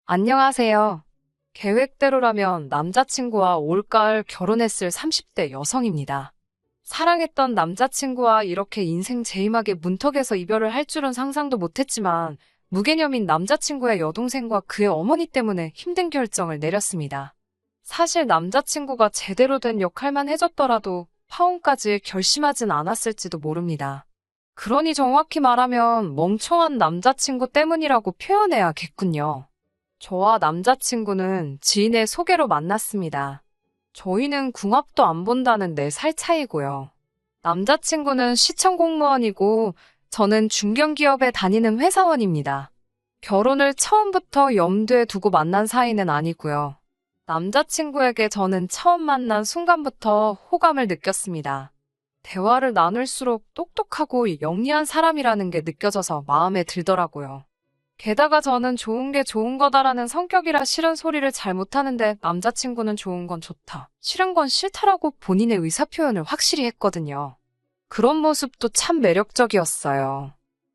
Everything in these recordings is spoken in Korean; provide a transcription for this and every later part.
안녕하세요. 계획대로라면 남자친구와 올가을 결혼했을 30대 여성입니다. 사랑했던 남자친구와 이렇게 인생 제임하게 문턱에서 이별을 할 줄은 상상도 못했지만 무개념인 남자친구의 여동생과 그의 어머니 때문에 힘든 결정을 내렸습니다. 사실 남자친구가 제대로 된 역할만 해줬더라도 파혼까지 결심하진 않았을지도 모릅니다. 그러니 정확히 말하면 멍청한 남자친구 때문이라고 표현해야겠군요. 저와 남자친구는 지인의 소개로 만났습니다. 저희는 궁합도 안 본다는 4살 차이고요. 남자친구는 시청 공무원이고 저는 중견기업에 다니는 회사원입니다. 결혼을 처음부터 염두에 두고 만난 사이는 아니고요. 남자친구에게 저는 처음 만난 순간부터 호감을 느꼈습니다. 대화를 나눌수록 똑똑하고 영리한 사람이라는 게 느껴져서 마음에 들더라고요. 게다가 저는 좋은 게 좋은 거다라는 성격이라 싫은 소리를 잘 못하는데 남자친구는 좋은 건 좋다, 싫은 건 싫다라고 본인의 의사표현을 확실히 했거든요. 그런 모습도 참 매력적이었어요.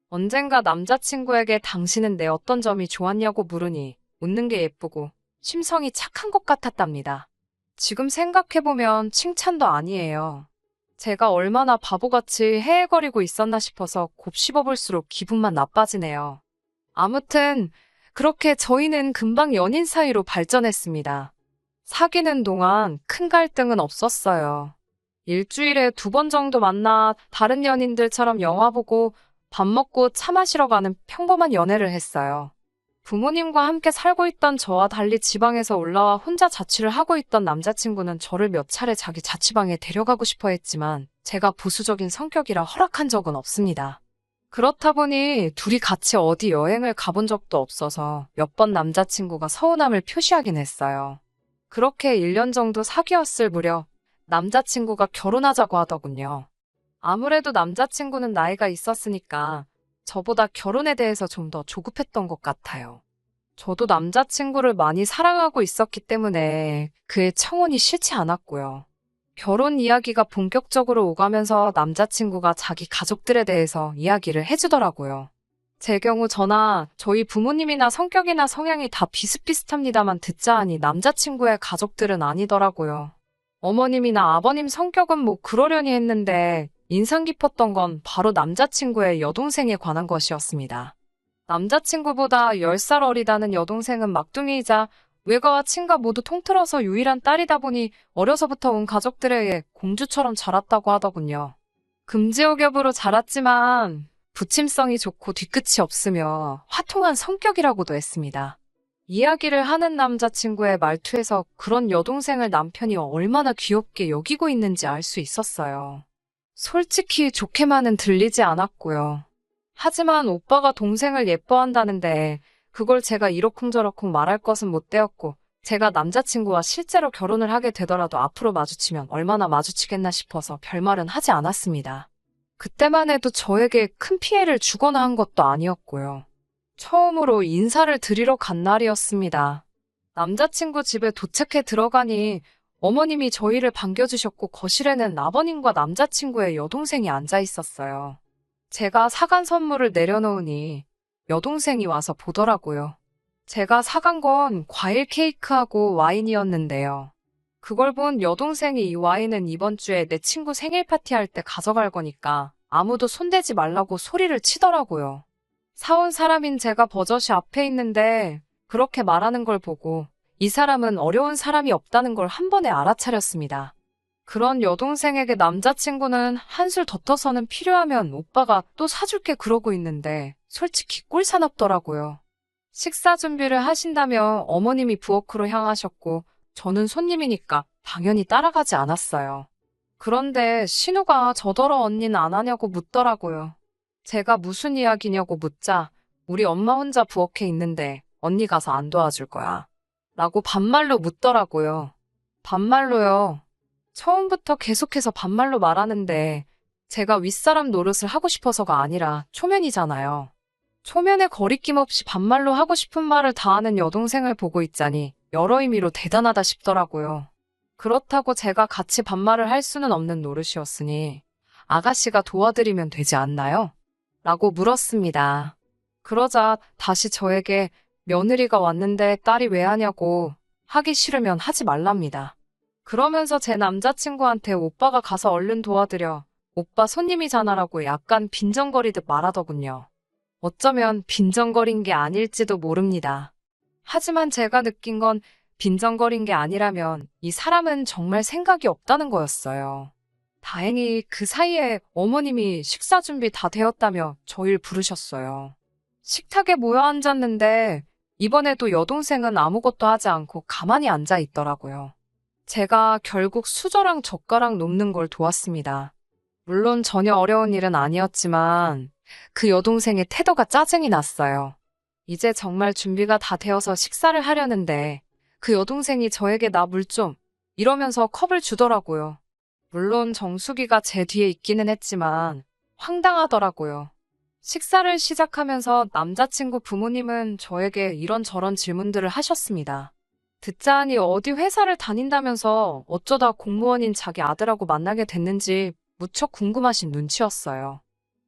언젠가 남자친구에게 당신은 내 어떤 점이 좋았냐고 물으니 웃는 게 예쁘고 심성이 착한 것 같았답니다. 지금 생각해보면 칭찬도 아니에요. 제가 얼마나 바보같이 헤헤거리고 있었나 싶어서 곱씹어볼수록 기분만 나빠지네요. 아무튼 그렇게 저희는 금방 연인 사이로 발전했습니다. 사귀는 동안 큰 갈등은 없었어요. 일주일에 2번 정도 만나 다른 연인들처럼 영화 보고 밥 먹고 차 마시러 가는 평범한 연애를 했어요. 부모님과 함께 살고 있던 저와 달리 지방에서 올라와 혼자 자취를 하고 있던 남자친구는 저를 몇 차례 자기 자취방에 데려가고 싶어 했지만 제가 보수적인 성격이라 허락한 적은 없습니다. 그렇다 보니 둘이 같이 어디 여행을 가본 적도 없어서 몇 번 남자친구가 서운함을 표시하긴 했어요. 그렇게 1년 정도 사귀었을 무렵 남자친구가 결혼하자고 하더군요. 아무래도 남자친구는 나이가 있었으니까 저보다 결혼에 대해서 좀 더 조급했던 것 같아요. 저도 남자친구를 많이 사랑하고 있었기 때문에 그의 청혼이 싫지 않았고요. 결혼 이야기가 본격적으로 오가면서 남자친구가 자기 가족들에 대해서 이야기를 해주더라고요. 제 경우 저나 저희 부모님이나 성격이나 성향이 다 비슷비슷합니다만 듣자 하니 남자친구의 가족들은 아니더라고요. 어머님이나 아버님 성격은 뭐 그러려니 했는데 인상 깊었던 건 바로 남자친구의 여동생에 관한 것이었습니다. 남자친구보다 10살 어리다는 여동생은 막둥이이자 외가와 친가 모두 통틀어서 유일한 딸이다 보니 어려서부터 온 가족들에게 공주처럼 자랐다고 하더군요. 금지옥엽으로 자랐지만 부침성이 좋고 뒤끝이 없으며 화통한 성격이라고도 했습니다. 이야기를 하는 남자친구의 말투에서 그런 여동생을 남편이 얼마나 귀엽게 여기고 있는지 알 수 있었어요. 솔직히 좋게만은 들리지 않았고요. 하지만 오빠가 동생을 예뻐한다는데 그걸 제가 이러쿵저러쿵 말할 것은 못 되었고 제가 남자친구와 실제로 결혼을 하게 되더라도 앞으로 마주치면 얼마나 마주치겠나 싶어서 별말은 하지 않았습니다. 그때만 해도 저에게 큰 피해를 주거나 한 것도 아니었고요. 처음으로 인사를 드리러 간 날이었습니다. 남자친구 집에 도착해 들어가니 어머님이 저희를 반겨주셨고 거실에는 아버님과 남자친구의 여동생이 앉아 있었어요. 제가 사간 선물을 내려놓으니 여동생이 와서 보더라고요. 제가 사간 건 과일 케이크하고 와인이었는데요. 그걸 본 여동생이 이 와인은 이번 주에 내 친구 생일 파티할 때 가져갈 거니까 아무도 손대지 말라고 소리를 치더라고요. 사온 사람인 제가 버젓이 앞에 있는데 그렇게 말하는 걸 보고 이 사람은 어려운 사람이 없다는 걸 한 번에 알아차렸습니다. 그런 여동생에게 남자친구는 한술 더 떠서는 필요하면 오빠가 또 사줄게 그러고 있는데 솔직히 꼴사납더라고요. 식사 준비를 하신다며 어머님이 부엌으로 향하셨고 저는 손님이니까 당연히 따라가지 않았어요. 그런데 신우가 저더러 언니는 안 하냐고 묻더라고요. 제가 무슨 이야기냐고 묻자 우리 엄마 혼자 부엌에 있는데 언니 가서 안 도와줄 거야 라고 반말로 묻더라고요. 반말로요. 처음부터 계속해서 반말로 말하는데 제가 윗사람 노릇을 하고 싶어서가 아니라 초면이잖아요. 초면에 거리낌 없이 반말로 하고 싶은 말을 다 하는 여동생을 보고 있자니 여러 의미로 대단하다 싶더라고요. 그렇다고 제가 같이 반말을 할 수는 없는 노릇이었으니 아가씨가 도와드리면 되지 않나요? 라고 물었습니다. 그러자 다시 저에게 며느리가 왔는데 딸이 왜 하냐고 하기 싫으면 하지 말랍니다. 그러면서 제 남자친구한테 오빠가 가서 얼른 도와드려. 오빠 손님이잖아라고 약간 빈정거리듯 말하더군요. 어쩌면 빈정거린 게 아닐지도 모릅니다. 하지만 제가 느낀 건 빈정거린 게 아니라면 이 사람은 정말 생각이 없다는 거였어요. 다행히 그 사이에 어머님이 식사 준비 다 되었다며 저희를 부르셨어요. 식탁에 모여 앉았는데 이번에도 여동생은 아무것도 하지 않고 가만히 앉아 있더라고요. 제가 결국 수저랑 젓가락 놓는 걸 도왔습니다. 물론 전혀 어려운 일은 아니었지만 그 여동생의 태도가 짜증이 났어요. 이제 정말 준비가 다 되어서 식사를 하려는데 그 여동생이 저에게 나 물 좀 이러면서 컵을 주더라고요. 물론 정수기가 제 뒤에 있기는 했지만 황당하더라고요. 식사를 시작하면서 남자친구 부모님은 저에게 이런저런 질문들을 하셨습니다. 듣자 하니 어디 회사를 다닌다면서 어쩌다 공무원인 자기 아들하고 만나게 됐는지 무척 궁금하신 눈치였어요.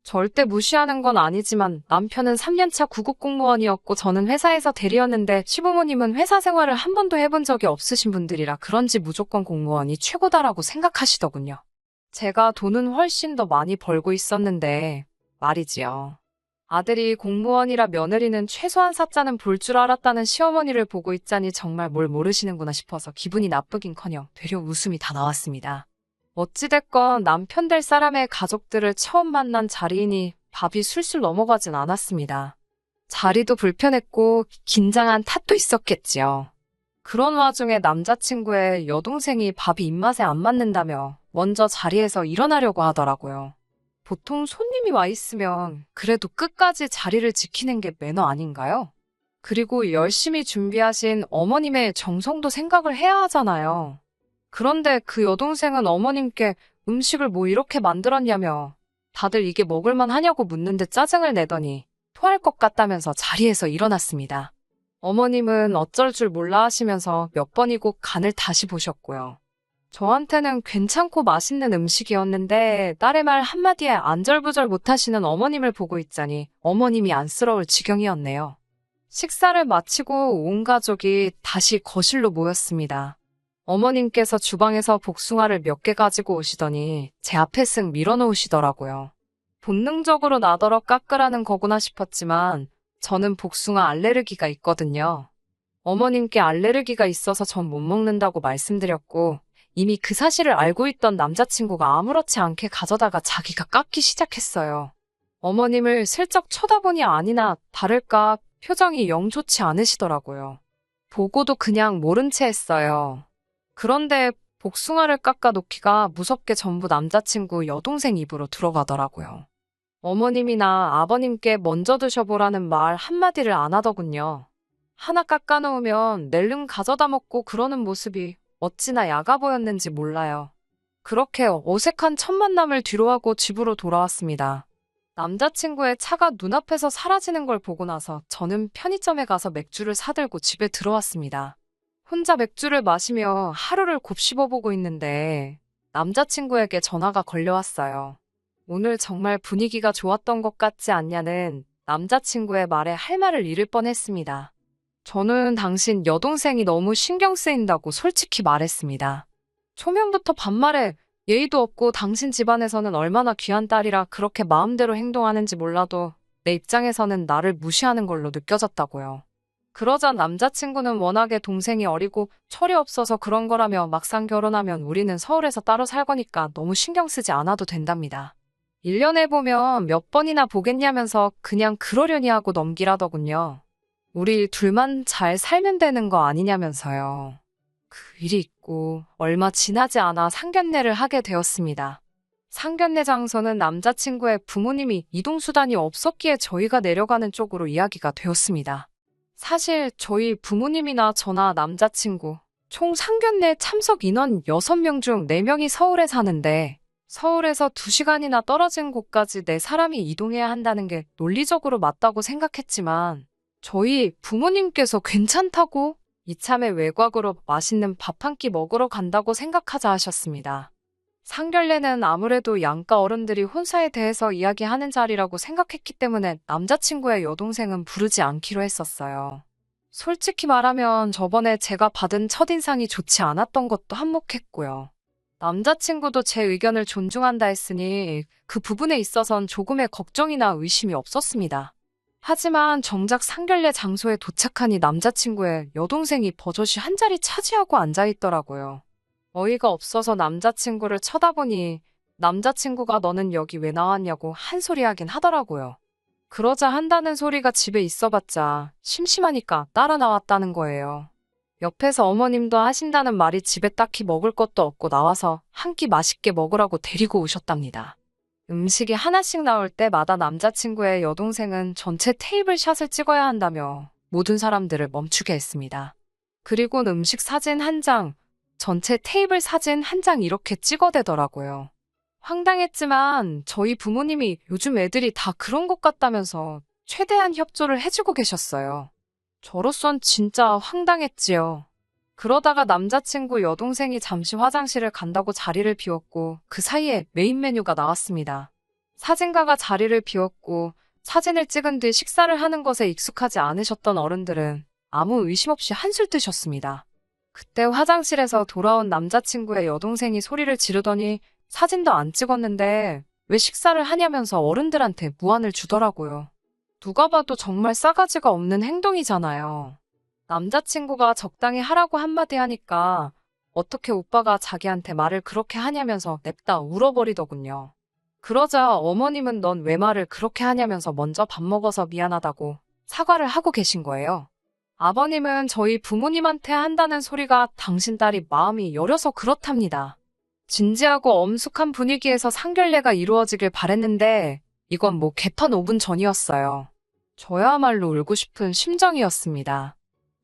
절대 무시하는 건 아니지만 남편은 3년차 구급 공무원이었고 저는 회사에서 대리였는데 시부모님은 회사 생활을 한 번도 해본 적이 없으신 분들이라 그런지 무조건 공무원이 최고다라고 생각하시더군요. 제가 돈은 훨씬 더 많이 벌고 있었는데 말이지요. 아들이 공무원이라 며느리는 최소한 사자는 볼 줄 알았다는 시어머니를 보고 있자니 정말 뭘 모르시는구나 싶어서 기분이 나쁘긴커녕 되려 웃음이 다 나왔습니다. 어찌됐건 남편 될 사람의 가족들을 처음 만난 자리이니 밥이 술술 넘어가진 않았습니다. 자리도 불편했고 긴장한 탓도 있었겠지요. 그런 와중에 남자친구의 여동생이 밥이 입맛에 안 맞는다며 먼저 자리에서 일어나려고 하더라고요. 보통 손님이 와 있으면 그래도 끝까지 자리를 지키는 게 매너 아닌가요? 그리고 열심히 준비하신 어머님의 정성도 생각을 해야 하잖아요. 그런데 그 여동생은 어머님께 음식을 뭐 이렇게 만들었냐며 다들 이게 먹을만 하냐고 묻는데 짜증을 내더니 토할 것 같다면서 자리에서 일어났습니다. 어머님은 어쩔 줄 몰라 하시면서 몇 번이고 간을 다시 보셨고요. 저한테는 괜찮고 맛있는 음식이었는데 딸의 말 한마디에 안절부절 못하시는 어머님을 보고 있자니 어머님이 안쓰러울 지경이었네요. 식사를 마치고 온 가족이 다시 거실로 모였습니다. 어머님께서 주방에서 복숭아를 몇 개 가지고 오시더니 제 앞에 쓱 밀어놓으시더라고요. 본능적으로 나더러 깎으라는 거구나 싶었지만 저는 복숭아 알레르기가 있거든요. 어머님께 알레르기가 있어서 전 못 먹는다고 말씀드렸고 이미 그 사실을 알고 있던 남자친구가 아무렇지 않게 가져다가 자기가 깎기 시작했어요. 어머님을 슬쩍 쳐다보니 아니나 다를까 표정이 영 좋지 않으시더라고요. 보고도 그냥 모른 채 했어요. 그런데 복숭아를 깎아 놓기가 무섭게 전부 남자친구 여동생 입으로 들어가더라고요. 어머님이나 아버님께 먼저 드셔보라는 말 한마디를 안 하더군요. 하나 깎아 놓으면 낼름 가져다 먹고 그러는 모습이 어찌나 야가 보였는지 몰라요. 그렇게 어색한 첫 만남을 뒤로하고 집으로 돌아왔습니다. 남자친구의 차가 눈앞에서 사라지는 걸 보고 나서 저는 편의점에 가서 맥주를 사들고 집에 들어왔습니다. 혼자 맥주를 마시며 하루를 곱씹어보고 있는데 남자친구에게 전화가 걸려왔어요. 오늘 정말 분위기가 좋았던 것 같지 않냐는 남자친구의 말에 할 말을 잃을 뻔했습니다. 저는 당신 여동생이 너무 신경 쓰인다고 솔직히 말했습니다. 초면부터 반말에 예의도 없고 당신 집안에서는 얼마나 귀한 딸이라 그렇게 마음대로 행동하는지 몰라도 내 입장에서는 나를 무시하는 걸로 느껴졌다고요. 그러자 남자친구는 워낙에 동생이 어리고 철이 없어서 그런 거라며 막상 결혼하면 우리는 서울에서 따로 살 거니까 너무 신경 쓰지 않아도 된답니다. 1년에 보면 몇 번이나 보겠냐면서 그냥 그러려니 하고 넘기라더군요. 우리 둘만 잘 살면 되는 거 아니냐면서요. 그 일이 있고 얼마 지나지 않아 상견례를 하게 되었습니다. 상견례 장소는 남자친구의 부모님이 이동수단이 없었기에 저희가 내려가는 쪽으로 이야기가 되었습니다. 사실 저희 부모님이나 저나 남자친구 총 상견례 참석 인원 6명 중 4명이 서울에 사는데 서울에서 2시간이나 떨어진 곳까지 4사람이 이동해야 한다는 게 논리적으로 맞다고 생각했지만 저희 부모님께서 괜찮다고 이참에 외곽으로 맛있는 밥 한 끼 먹으러 간다고 생각하자 하셨습니다. 상견례는 아무래도 양가 어른들이 혼사에 대해서 이야기하는 자리라고 생각했기 때문에 남자친구의 여동생은 부르지 않기로 했었어요. 솔직히 말하면 저번에 제가 받은 첫인상이 좋지 않았던 것도 한몫했고요. 남자친구도 제 의견을 존중한다 했으니 그 부분에 있어선 조금의 걱정이나 의심이 없었습니다. 하지만 정작 상견례 장소에 도착하니 남자친구의 여동생이 버젓이 한 자리 차지하고 앉아있더라고요. 어이가 없어서 남자친구를 쳐다보니 남자친구가 너는 여기 왜 나왔냐고 한 소리 하긴 하더라고요. 그러자 한다는 소리가 집에 있어봤자 심심하니까 따라 나왔다는 거예요. 옆에서 어머님도 하신다는 말이 집에 딱히 먹을 것도 없고 나와서 한 끼 맛있게 먹으라고 데리고 오셨답니다. 음식이 하나씩 나올 때마다 남자친구의 여동생은 전체 테이블 샷을 찍어야 한다며 모든 사람들을 멈추게 했습니다. 그리고는 음식 사진 한 장, 전체 테이블 사진 한 장 이렇게 찍어대더라고요. 황당했지만 저희 부모님이 요즘 애들이 다 그런 것 같다면서 최대한 협조를 해주고 계셨어요. 저로선 진짜 황당했지요. 그러다가 남자친구 여동생이 잠시 화장실을 간다고 자리를 비웠고 그 사이에 메인 메뉴가 나왔습니다. 사진가가 자리를 비웠고 사진을 찍은 뒤 식사를 하는 것에 익숙하지 않으셨던 어른들은 아무 의심 없이 한술 뜨셨습니다. 그때 화장실에서 돌아온 남자친구의 여동생이 소리를 지르더니 사진도 안 찍었는데 왜 식사를 하냐면서 어른들한테 무안을 주더라고요. 누가 봐도 정말 싸가지가 없는 행동이잖아요. 남자친구가 적당히 하라고 한마디 하니까 어떻게 오빠가 자기한테 말을 그렇게 하냐면서 냅다 울어버리더군요. 그러자 어머님은 넌 왜 말을 그렇게 하냐면서 먼저 밥 먹어서 미안하다고 사과를 하고 계신 거예요. 아버님은 저희 부모님한테 한다는 소리가 당신 딸이 마음이 여려서 그렇답니다. 진지하고 엄숙한 분위기에서 상견례가 이루어지길 바랬는데 이건 뭐 개턴 5분 전이었어요. 저야말로 울고 싶은 심정이었습니다.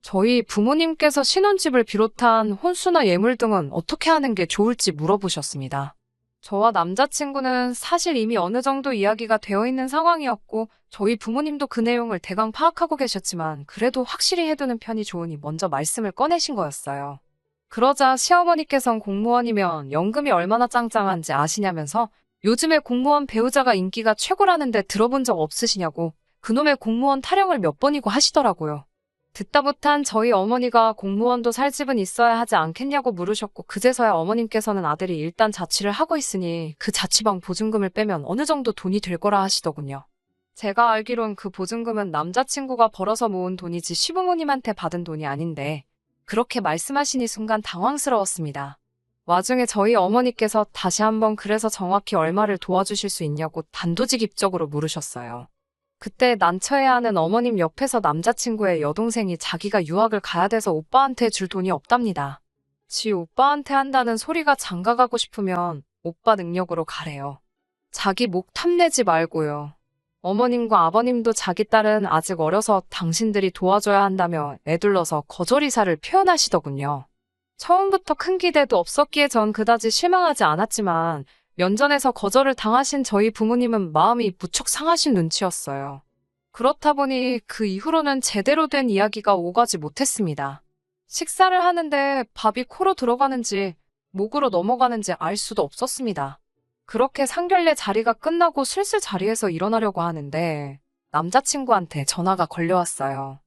저희 부모님께서 신혼집을 비롯한 혼수나 예물 등은 어떻게 하는 게 좋을지 물어보셨습니다. 저와 남자친구는 사실 이미 어느 정도 이야기가 되어 있는 상황이었고 저희 부모님도 그 내용을 대강 파악하고 계셨지만 그래도 확실히 해두는 편이 좋으니 먼저 말씀을 꺼내신 거였어요. 그러자 시어머니께선 공무원이면 연금이 얼마나 짱짱한지 아시냐면서 요즘에 공무원 배우자가 인기가 최고라는데 들어본 적 없으시냐고 그놈의 공무원 타령을 몇 번이고 하시더라고요. 듣다 못한 저희 어머니가 공무원도 살 집은 있어야 하지 않겠냐고 물으셨고 그제서야 어머님께서는 아들이 일단 자취를 하고 있으니 그 자취방 보증금을 빼면 어느 정도 돈이 될 거라 하시더군요. 제가 알기론 그 보증금은 남자친구가 벌어서 모은 돈이지 시부모님한테 받은 돈이 아닌데 그렇게 말씀하시니 순간 당황스러웠습니다. 와중에 저희 어머니께서 다시 한번 그래서 정확히 얼마를 도와주실 수 있냐고 단도직입적으로 물으셨어요. 그때 난처해야 하는 어머님 옆에서 남자친구의 여동생이 자기가 유학을 가야 돼서 오빠한테 줄 돈이 없답니다. 지 오빠한테 한다는 소리가 장가가고 싶으면 오빠 능력으로 가래요. 자기 목 탐내지 말고요. 어머님과 아버님도 자기 딸은 아직 어려서 당신들이 도와줘야 한다며 애둘러서 거절 의사를 표현하시더군요. 처음부터 큰 기대도 없었기에 전 그다지 실망하지 않았지만 면전에서 거절을 당하신 저희 부모님은 마음이 무척 상하신 눈치였어요. 그렇다 보니 그 이후로는 제대로 된 이야기가 오가지 못했습니다. 식사를 하는데 밥이 코로 들어가는지 목으로 넘어가는지 알 수도 없었습니다. 그렇게 상견례 자리가 끝나고 슬슬 자리에서 일어나려고 하는데 남자친구한테 전화가 걸려왔어요.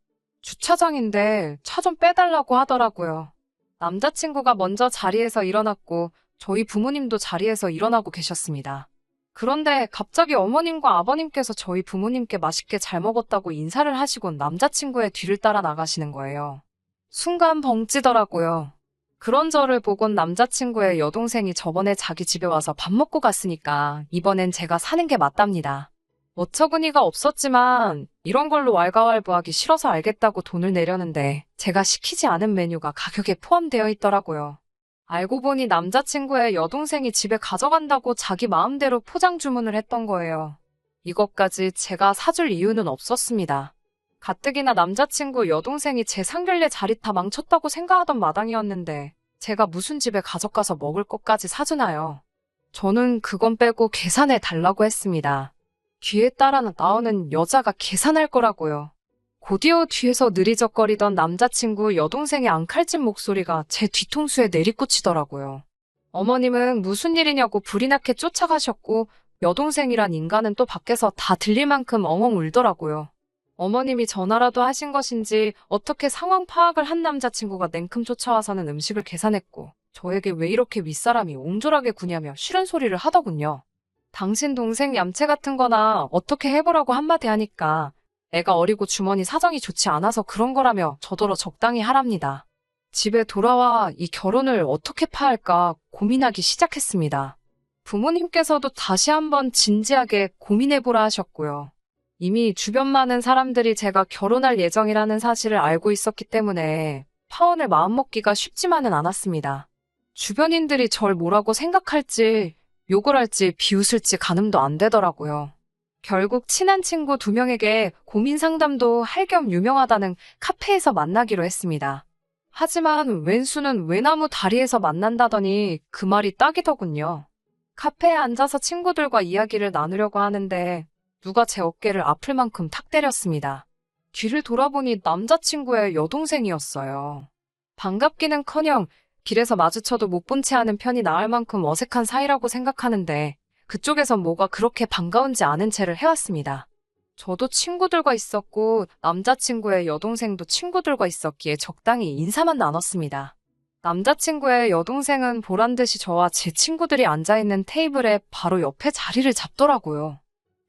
주차장인데 차 좀 빼달라고 하더라고요. 남자친구가 먼저 자리에서 일어났고 저희 부모님도 자리에서 일어나고 계셨습니다. 그런데 갑자기 어머님과 아버님께서 저희 부모님께 맛있게 잘 먹었다고 인사를 하시곤 남자친구의 뒤를 따라 나가시는 거예요. 순간 벙찌더라고요. 그런 저를 보곤 남자친구의 여동생이 저번에 자기 집에 와서 밥 먹고 갔으니까 이번엔 제가 사는 게 맞답니다. 어처구니가 없었지만 이런 걸로 왈가왈부하기 싫어서 알겠다고 돈을 내려는데 제가 시키지 않은 메뉴가 가격에 포함되어 있더라고요. 알고 보니 남자친구의 여동생이 집에 가져간다고 자기 마음대로 포장 주문을 했던 거예요. 이것까지 제가 사줄 이유는 없었습니다. 가뜩이나 남자친구 여동생이 제 상견례 자리 다 망쳤다고 생각하던 마당이었는데 제가 무슨 집에 가져가서 먹을 것까지 사주나요? 저는 그건 빼고 계산해 달라고 했습니다. 뒤에 따라 나오는 여자가 계산할 거라고요. 곧이어 뒤에서 느리적거리던 남자친구 여동생의 앙칼진 목소리가 제 뒤통수에 내리꽂히더라고요. 어머님은 무슨 일이냐고 불이 나게 쫓아가셨고 여동생이란 인간은 또 밖에서 다 들릴 만큼 엉엉 울더라고요. 어머님이 전화라도 하신 것인지 어떻게 상황 파악을 한 남자친구가 냉큼 쫓아와서는 음식을 계산했고 저에게 왜 이렇게 윗사람이 옹졸하게 구냐며 싫은 소리를 하더군요. 당신 동생 얌체 같은 거나 어떻게 해보라고 한마디 하니까 애가 어리고 주머니 사정이 좋지 않아서 그런 거라며 저더러 적당히 하랍니다. 집에 돌아와 이 결혼을 어떻게 파할까 고민하기 시작했습니다. 부모님께서도 다시 한번 진지하게 고민해보라 하셨고요. 이미 주변 많은 사람들이 제가 결혼할 예정이라는 사실을 알고 있었기 때문에 파혼을 마음먹기가 쉽지만은 않았습니다. 주변인들이 절 뭐라고 생각할지, 욕을 할지, 비웃을지 가늠도 안 되더라고요. 결국 친한 친구 2명에게 고민 상담도 할 겸 유명하다는 카페에서 만나기로 했습니다. 하지만 왼수는 외나무 다리에서 만난다더니 그 말이 딱이더군요. 카페에 앉아서 친구들과 이야기를 나누려고 하는데 누가 제 어깨를 아플 만큼 탁 때렸습니다. 뒤를 돌아보니 남자친구의 여동생이었어요. 반갑기는커녕 길에서 마주쳐도 못 본 채 하는 편이 나을 만큼 어색한 사이라고 생각하는데 그쪽에선 뭐가 그렇게 반가운지 아는 채를 해왔습니다. 저도 친구들과 있었고 남자친구의 여동생도 친구들과 있었기에 적당히 인사만 나눴습니다. 남자친구의 여동생은 보란듯이 저와 제 친구들이 앉아있는 테이블에 바로 옆에 자리를 잡더라고요.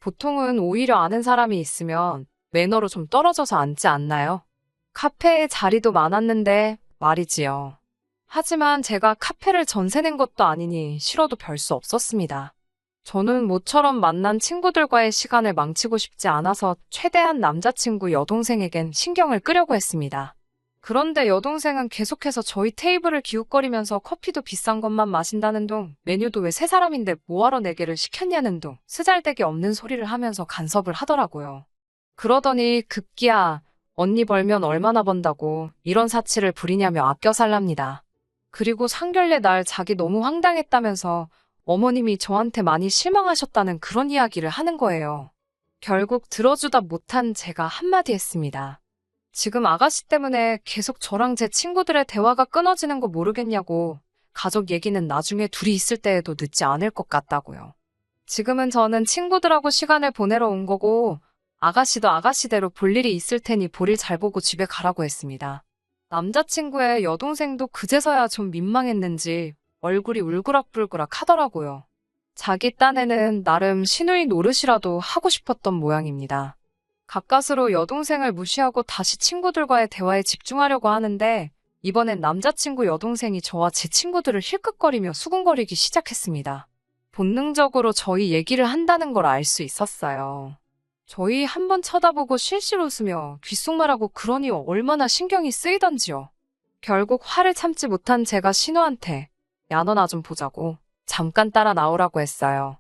보통은 오히려 아는 사람이 있으면 매너로 좀 떨어져서 앉지 않나요? 카페에 자리도 많았는데 말이지요. 하지만 제가 카페를 전세 낸 것도 아니니 싫어도 별 수 없었습니다. 저는 모처럼 만난 친구들과의 시간을 망치고 싶지 않아서 최대한 남자친구 여동생에겐 신경을 끄려고 했습니다. 그런데 여동생은 계속해서 저희 테이블을 기웃거리면서 커피도 비싼 것만 마신다는 둥, 메뉴도 왜 세 사람인데 뭐하러 4개를 시켰냐는 둥, 쓰잘데기 없는 소리를 하면서 간섭을 하더라고요. 그러더니 급기야 언니 벌면 얼마나 번다고 이런 사치를 부리냐며 아껴 살랍니다. 그리고 상견례 날 자기 너무 황당했다면서 어머님이 저한테 많이 실망하셨다는 그런 이야기를 하는 거예요. 결국 들어주다 못한 제가 한마디 했습니다. 지금 아가씨 때문에 계속 저랑 제 친구들의 대화가 끊어지는 거 모르겠냐고. 가족 얘기는 나중에 둘이 있을 때에도 늦지 않을 것 같다고요. 지금은 저는 친구들하고 시간을 보내러 온 거고 아가씨도 아가씨대로 볼 일이 있을 테니 볼일 잘 보고 집에 가라고 했습니다. 남자친구의 여동생도 그제서야 좀 민망했는지 얼굴이 울그락불그락 하더라고요. 자기 딴에는 나름 시누이 노릇이라도 하고 싶었던 모양입니다. 가까스로 여동생을 무시하고 다시 친구들과의 대화에 집중하려고 하는데 이번엔 남자친구 여동생이 저와 제 친구들을 힐끗거리며 수군거리기 시작했습니다. 본능적으로 저희 얘기를 한다는 걸 알 수 있었어요. 저희 한번 쳐다보고 실실 웃으며 귓속말하고 그러니 얼마나 신경이 쓰이던지요. 결국 화를 참지 못한 제가 신우한테 야, 너 나 좀 보자고 잠깐 따라 나오라고 했어요.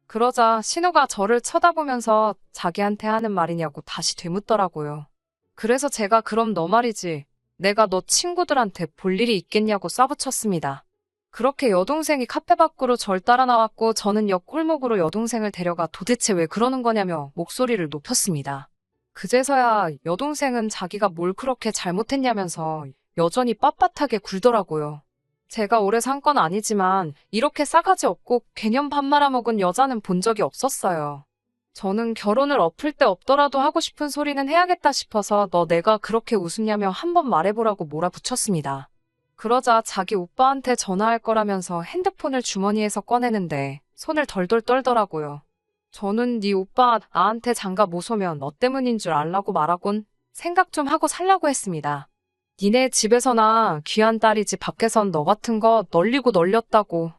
그러자 신우가 저를 쳐다보면서 자기한테 하는 말이냐고 다시 되묻더라고요. 그래서 제가 그럼 너 말이지 내가 너 친구들한테 볼 일이 있겠냐고 쏴붙였습니다. 그렇게 여동생이 카페 밖으로 절 따라 나왔고 저는 옆 골목으로 여동생을 데려가 도대체 왜 그러는 거냐며 목소리를 높였습니다. 그제서야 여동생은 자기가 뭘 그렇게 잘못했냐면서 여전히 빳빳하게 굴더라고요. 제가 오래 산 건 아니지만 이렇게 싸가지 없고 개념 밥 말아먹은 여자는 본 적이 없었어요. 저는 결혼을 엎을 때 없더라도 하고 싶은 소리는 해야겠다 싶어서 너 내가 그렇게 웃으냐며 한번 말해보라고 몰아붙였습니다. 그러자 자기 오빠한테 전화할 거라면서 핸드폰을 주머니에서 꺼내는데 손을 덜덜 떨더라고요. 저는 네 오빠 나한테 장가 못 오면 너 때문인 줄 알라고 말하곤 생각 좀 하고 살라고 했습니다. 니네 집에서나 귀한 딸이지 밖에선 너 같은 거 널리고 널렸다고.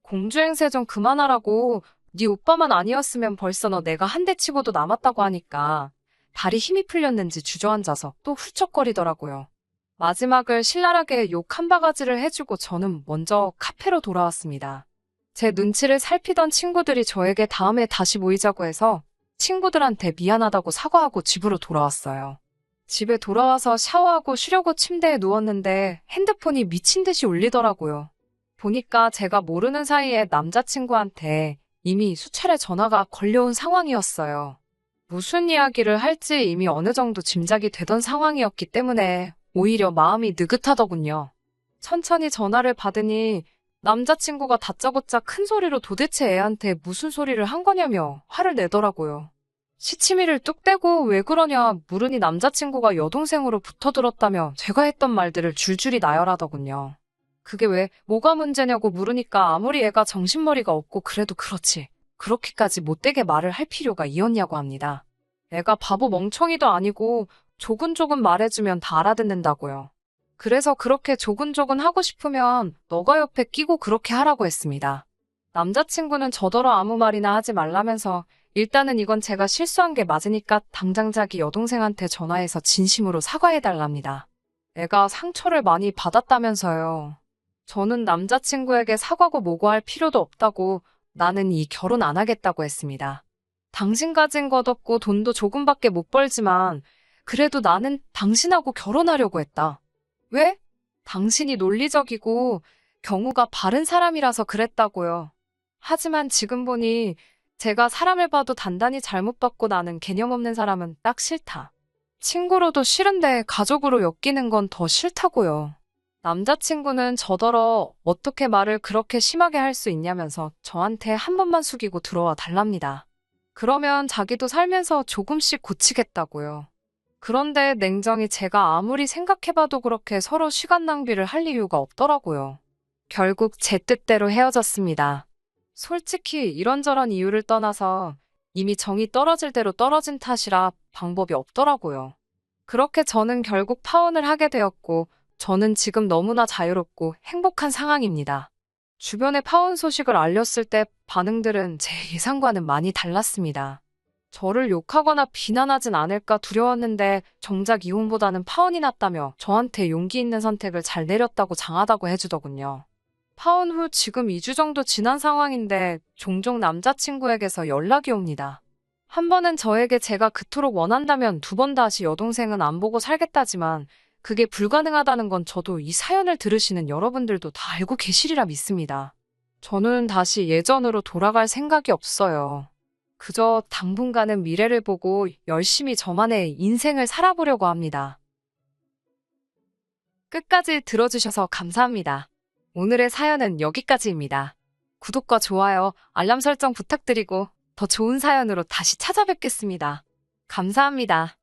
공주행세 좀 그만하라고. 네 오빠만 아니었으면 벌써 너 내가 한 대 치고도 남았다고 하니까 다리 힘이 풀렸는지 주저앉아서 또 훌쩍거리더라고요. 마지막을 신랄하게 욕 한 바가지를 해주고 저는 먼저 카페로 돌아왔습니다. 제 눈치를 살피던 친구들이 저에게 다음에 다시 모이자고 해서 친구들한테 미안하다고 사과하고 집으로 돌아왔어요. 집에 돌아와서 샤워하고 쉬려고 침대에 누웠는데 핸드폰이 미친 듯이 울리더라고요. 보니까 제가 모르는 사이에 남자친구한테 이미 수차례 전화가 걸려온 상황이었어요. 무슨 이야기를 할지 이미 어느 정도 짐작이 되던 상황이었기 때문에 오히려 마음이 느긋하더군요. 천천히 전화를 받으니 남자친구가 다짜고짜 큰 소리로 도대체 애한테 무슨 소리를 한 거냐며 화를 내더라고요. 시치미를 뚝 떼고 왜 그러냐 물으니 남자친구가 여동생으로 붙어들었다며 제가 했던 말들을 줄줄이 나열하더군요. 그게 왜 뭐가 문제냐고 물으니까 아무리 애가 정신머리가 없고 그래도 그렇지. 그렇게까지 못되게 말을 할 필요가 있었냐고 합니다. 애가 바보 멍청이도 아니고 조근조근 말해주면 다 알아듣는다고요. 그래서 그렇게 조근조근 하고 싶으면 너가 옆에 끼고 그렇게 하라고 했습니다. 남자친구는 저더러 아무 말이나 하지 말라면서 일단은 이건 제가 실수한 게 맞으니까 당장 자기 여동생한테 전화해서 진심으로 사과해달랍니다. 애가 상처를 많이 받았다면서요. 저는 남자친구에게 사과고 뭐고 할 필요도 없다고 나는 이 결혼 안 하겠다고 했습니다. 당신 가진 것 없고 돈도 조금밖에 못 벌지만 그래도 나는 당신하고 결혼하려고 했다. 왜? 당신이 논리적이고 경우가 바른 사람이라서 그랬다고요. 하지만 지금 보니 제가 사람을 봐도 단단히 잘못 봤고 나는 개념 없는 사람은 딱 싫다. 친구로도 싫은데 가족으로 엮이는 건 더 싫다고요. 남자친구는 저더러 어떻게 말을 그렇게 심하게 할 수 있냐면서 저한테 한 번만 숙이고 들어와 달랍니다. 그러면 자기도 살면서 조금씩 고치겠다고요. 그런데 냉정히 제가 아무리 생각해봐도 그렇게 서로 시간 낭비를 할 이유가 없더라고요. 결국 제 뜻대로 헤어졌습니다. 솔직히 이런저런 이유를 떠나서 이미 정이 떨어질 대로 떨어진 탓이라 방법이 없더라고요. 그렇게 저는 결국 파혼을 하게 되었고 저는 지금 너무나 자유롭고 행복한 상황입니다. 주변에 파혼 소식을 알렸을 때 반응들은 제 예상과는 많이 달랐습니다. 저를 욕하거나 비난하진 않을까 두려웠는데 정작 이혼보다는 파혼이 낫다며 저한테 용기 있는 선택을 잘 내렸다고 장하다고 해주더군요. 파혼 후 지금 2주 정도 지난 상황인데 종종 남자친구에게서 연락이 옵니다. 한 번은 저에게 제가 그토록 원한다면 두 번 다시 여동생은 안 보고 살겠다지만 그게 불가능하다는 건 저도 이 사연을 들으시는 여러분들도 다 알고 계시리라 믿습니다. 저는 다시 예전으로 돌아갈 생각이 없어요. 그저 당분간은 미래를 보고 열심히 저만의 인생을 살아보려고 합니다. 끝까지 들어주셔서 감사합니다. 오늘의 사연은 여기까지입니다. 구독과 좋아요, 알람 설정 부탁드리고 더 좋은 사연으로 다시 찾아뵙겠습니다. 감사합니다.